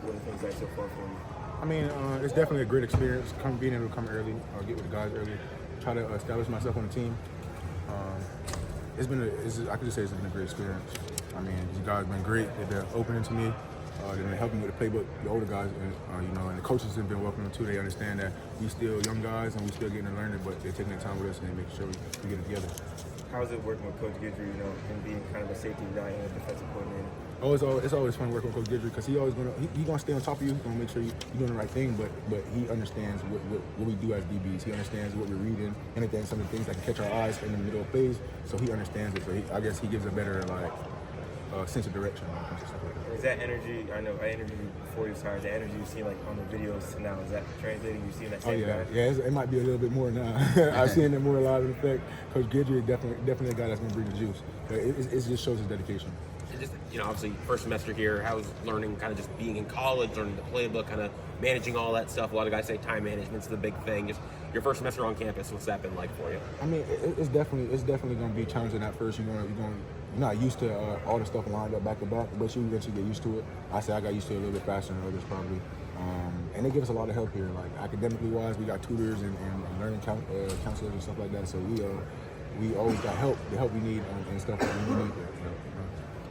what are things like so far for you? I mean, it's definitely a great experience. Being able to come early, get with the guys early, try to establish myself on the team. I could just say it's been a great experience. I mean, these guys have been great. They've been opening to me. They've been helping with the playbook. The older guys, and the coaches have been welcoming too. They understand that we still young guys and we still getting to learn it, but they're taking their time with us and they make sure we get it together. How is it working with Coach Guidry, and being kind of a safety guy and a defensive coordinator? Oh, it's always fun working with Coach Guidry because he's gonna stay on top of you. He's gonna make sure you're doing the right thing, but he understands what we do as DBs. He understands what we're reading, some of the things that can catch our eyes in the middle of plays. So he understands it. So I guess he gives a better sense of direction when it comes to stuff like that. Is that energy? I know I interviewed you before you started. The energy you've seen on the videos to now, is that translating? You've seen that same guy? It might be a little bit more now. I've seen it more live in effect. Coach Guidry is definitely a guy that's gonna bring the juice. But it just shows his dedication. And just, obviously first semester here, how's learning, kind of just being in college, learning the playbook, kind of managing all that stuff? A lot of guys say time management's the big thing. Just your first semester on campus, what's that been like for you? I mean, it's definitely going to be challenging at first. You're not used to all the stuff lined up back to back, but you eventually get used to it. I say I got used to it a little bit faster than others probably. And they give us a lot of help here, like academically wise. We got tutors and learning counselors and stuff like that. So we always got help, the help we need and stuff that we need.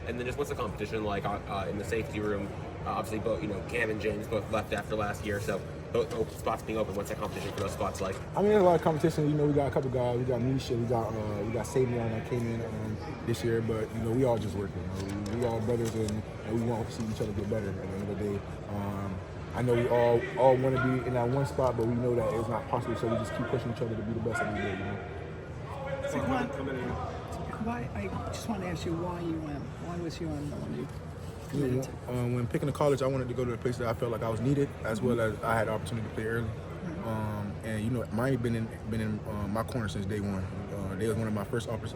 And then just what's the competition like in the safety room? Obviously, both Cam and James both left after last year, so those spots being open. What's that competition for those spots like? I mean, there's a lot of competition. We got a couple guys. We got Misha. We got Savion that came in this year, but we all just working. We all brothers, and we want to see each other get better. At the end of the day, I know we all want to be in that one spot, but we know that it's not possible. So we just keep pushing each other to be the best every day. I just want to ask you why you went. Why was you on the one you committed to? When picking a college, I wanted to go to a place that I felt like I was needed, as well as I had the opportunity to play early. And Miami been in my corner since day one. They was one of my first offers.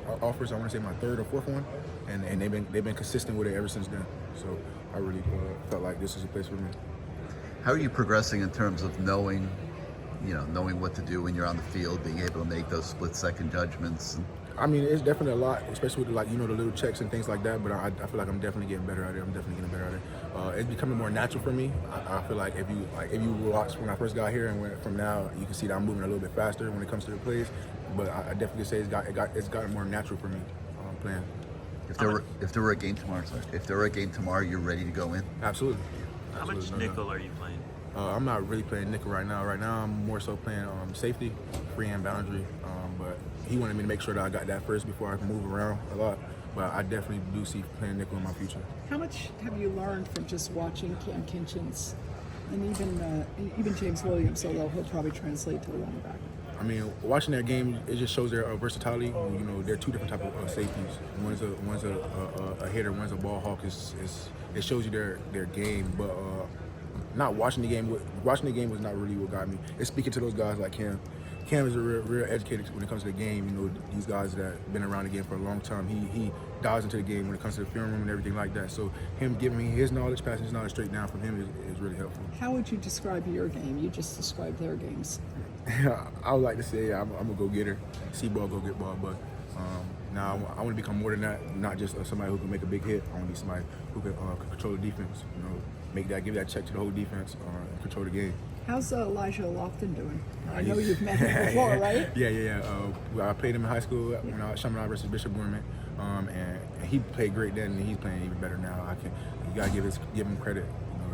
I want to say my third or fourth one, and they've been consistent with it ever since then. So I really felt like this is a place for me. How are you progressing in terms of knowing what to do when you're on the field, being able to make those split-second judgments? I mean, it's definitely a lot, especially with the little checks and things like that. But I feel like I'm definitely getting better at it. It's becoming more natural for me. I feel like if you watch when I first got here and from now, you can see that I'm moving a little bit faster when it comes to the plays. But I definitely say it's gotten more natural for me playing. If there were a game tomorrow, you're ready to go in? Absolutely. How much nickel are you playing? I'm not really playing nickel right now. Right now, I'm more so playing safety, free and boundary. But he wanted me to make sure that I got that first before I can move around a lot. But I definitely do see playing nickel in my future. How much have you learned from just watching Cam Kinchins and even James Williams, although he'll probably translate to the linebacker? I mean, watching that game, it just shows their versatility. They're two different types of safeties. One's a hitter, one's a ball hawk. It shows you their game, but not watching the game. Watching the game was not really what got me. It's speaking to those guys like Cam. Cam is a real educator when it comes to the game. These guys that have been around the game for a long time, he dives into the game when it comes to the film room and everything like that. So him giving me his knowledge, passing his knowledge straight down from him is really helpful. How would you describe your game? You just described their games. I would like to say I'm a go-getter, see ball, go get ball, but now I want to become more than that, not just somebody who can make a big hit. I want to be somebody who can control the defense, give that check to the whole defense, and control the game. How's Elijah Lofton doing? I know you've met him before, right? Yeah. I played him in high school when I was Chaminade versus Bishop Gorman, and he played great then, and he's playing even better now. You gotta give him credit.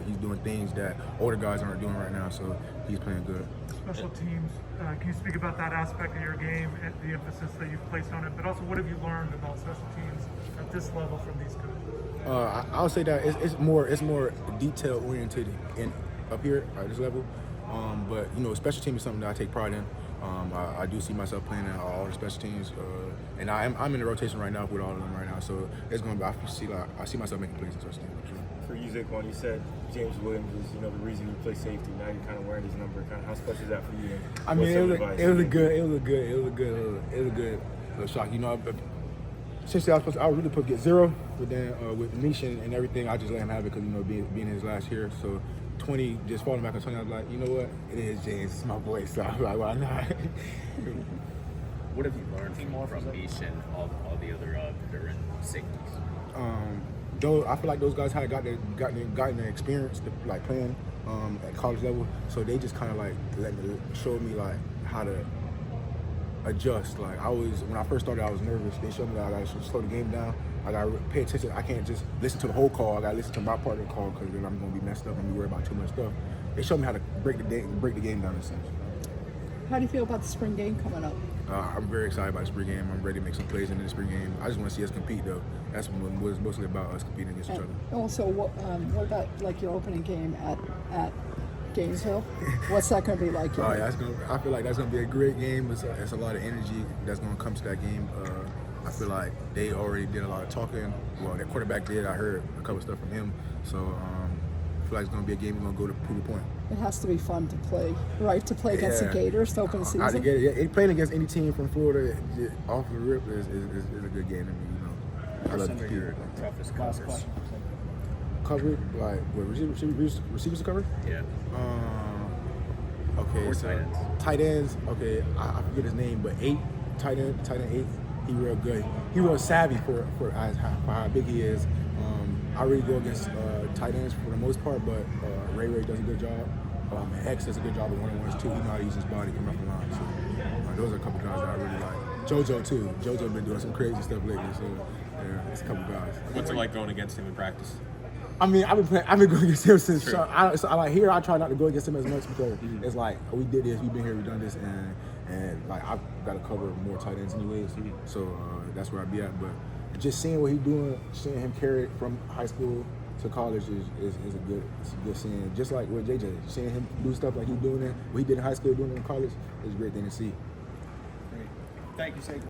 He's doing things that older guys aren't doing right now, so he's playing good. Special teams, can you speak about that aspect of your game and the emphasis that you've placed on it, but also what have you learned about special teams at this level from these coaches? I'll say that it's more detail oriented up here at this level, but special team is something that I take pride in. I do see myself playing in all the special teams, and I'm in the rotation right now with all of them right now, so it's going to be, I see myself making plays in special teams for sure. For you, Zaquan, you said James Williams is the reason you play safety. Now you're kind of wearing his number. Kind of how special is that for you? I mean, it was a good little shock. Since I was really supposed to get 0, but then with Misha and everything, I just let him have it because being his last year. So 20, just falling back on 20, I was like, you know what? It is James, it's my boy. So I was like, why not? What have you learned from Misha and all the other veteran safeties? though I feel like those guys had gotten the experience to, like playing at college level, so they just kind of like showed me like how to adjust. Like when I first started, I was nervous. They showed me that I gotta slow the game down. I gotta pay attention. I can't just listen to the whole call. I gotta listen to my part of the call because then I'm gonna be messed up and be worried about too much stuff. They showed me how to break the game down in a sense. How do you feel about the spring game coming up? I'm very excited about the spring game. I'm ready to make some plays in the spring game. I just want to see us compete, though. That's what it's mostly about, us competing against each other. Also, what about like your opening game at Gainesville? What's that going to be like? I feel like that's going to be a great game. It's a lot of energy that's going to come to that game. I feel like they already did a lot of talking. Well, their quarterback did. I heard a couple of stuff from him. So I feel like it's going to be a game we're going to go to prove a point. It has to be fun to play, right? To play against the Gators to open the season. Playing against any team from Florida off the rip is a good game to me. You know, I love to compete. Toughest covers. Cover like what receivers to cover? Yeah. Okay. Or So tight ends. Tight ends. Okay, I forget his name, but tight end 8. He real good. He real savvy for how big he is. I really go against tight ends for the most part, but Ray does a good job. X does a good job at one-on-ones too. He know how to use his body coming off the line. So those are a couple guys that I really like. JoJo too. JoJo been doing some crazy stuff lately. So yeah, it's a couple guys. What's it like going against him in practice? I mean, I've been going against him since. I try not to go against him as much because it's like we did this, we've been here, we've done this, and like I've got to cover more tight ends anyways. So that's where I be at. But just seeing what he's doing, seeing him carry it from high school to college is a good seeing. Just like with JJ, seeing him do stuff like he's doing it, what he did in high school, doing it in college, is a great thing to see. Great. Thank you, Zaquan.